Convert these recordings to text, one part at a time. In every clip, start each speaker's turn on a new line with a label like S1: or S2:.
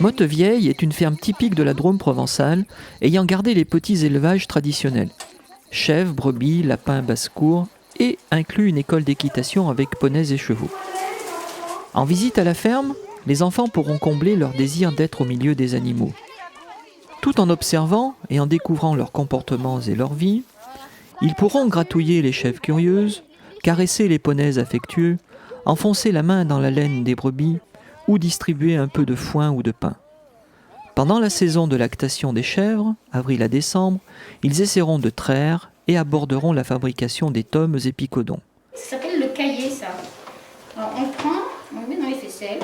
S1: Mottevieille est une ferme typique de la Drôme provençale, ayant gardé les petits élevages traditionnels. Chèvres, brebis, lapins, basse-cour, et inclut une école d'équitation avec poneys et chevaux. En visite à la ferme, les enfants pourront combler leur désir d'être au milieu des animaux. Tout en observant et en découvrant leurs comportements et leur vie, ils pourront gratouiller les chèvres curieuses, caresser les poneys affectueux, enfoncer la main dans la laine des brebis ou distribuer un peu de foin ou de pain. Pendant la saison de lactation des chèvres, avril à décembre, ils essaieront de traire et aborderont la fabrication des tomes et picodons.
S2: Ça s'appelle le cahier, ça. Alors, on le prend, on le met dans les faisselles.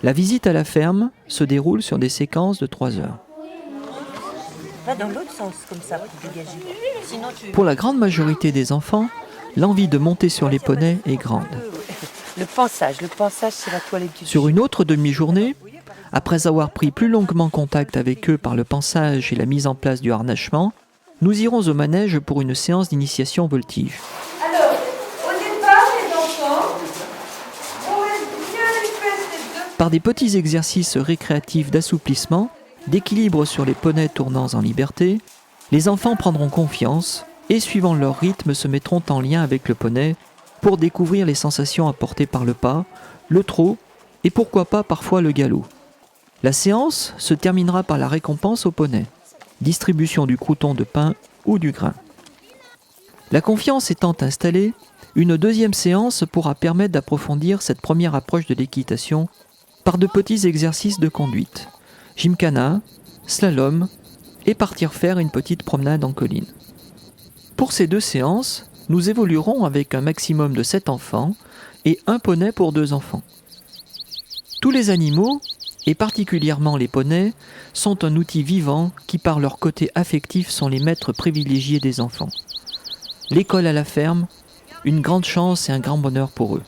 S1: La visite à la ferme se déroule sur des séquences de 3 heures.
S3: Va dans l'autre sens, comme ça, pour dégager. Sinon,
S1: Pour la grande majorité des enfants, l'envie de monter sur les poneys est grande.
S3: Le pansage, c'est la toilette du
S1: Sur une autre demi-journée, après avoir pris plus longuement contact avec eux par le pansage et la mise en place du harnachement, nous irons au manège pour une séance d'initiation voltige.
S4: Alors, au départ, les enfants, on reste bien les fesses des deux.
S1: Par des petits exercices récréatifs d'assouplissement, d'équilibre sur les poneys tournants en liberté, les enfants prendront confiance et, suivant leur rythme, se mettront en lien avec le poney pour découvrir les sensations apportées par le pas, le trot et pourquoi pas parfois le galop. La séance se terminera par la récompense au poney, distribution du crouton de pain ou du grain. La confiance étant installée, une deuxième séance pourra permettre d'approfondir cette première approche de l'équitation par de petits exercices de conduite, gymkhana, slalom et partir faire une petite promenade en colline. Pour ces 2 séances, nous évoluerons avec un maximum de 7 enfants et un poney pour 2 enfants. Tous les animaux, et particulièrement les poneys, sont un outil vivant qui par leur côté affectif sont les maîtres privilégiés des enfants. L'école à la ferme, une grande chance et un grand bonheur pour eux.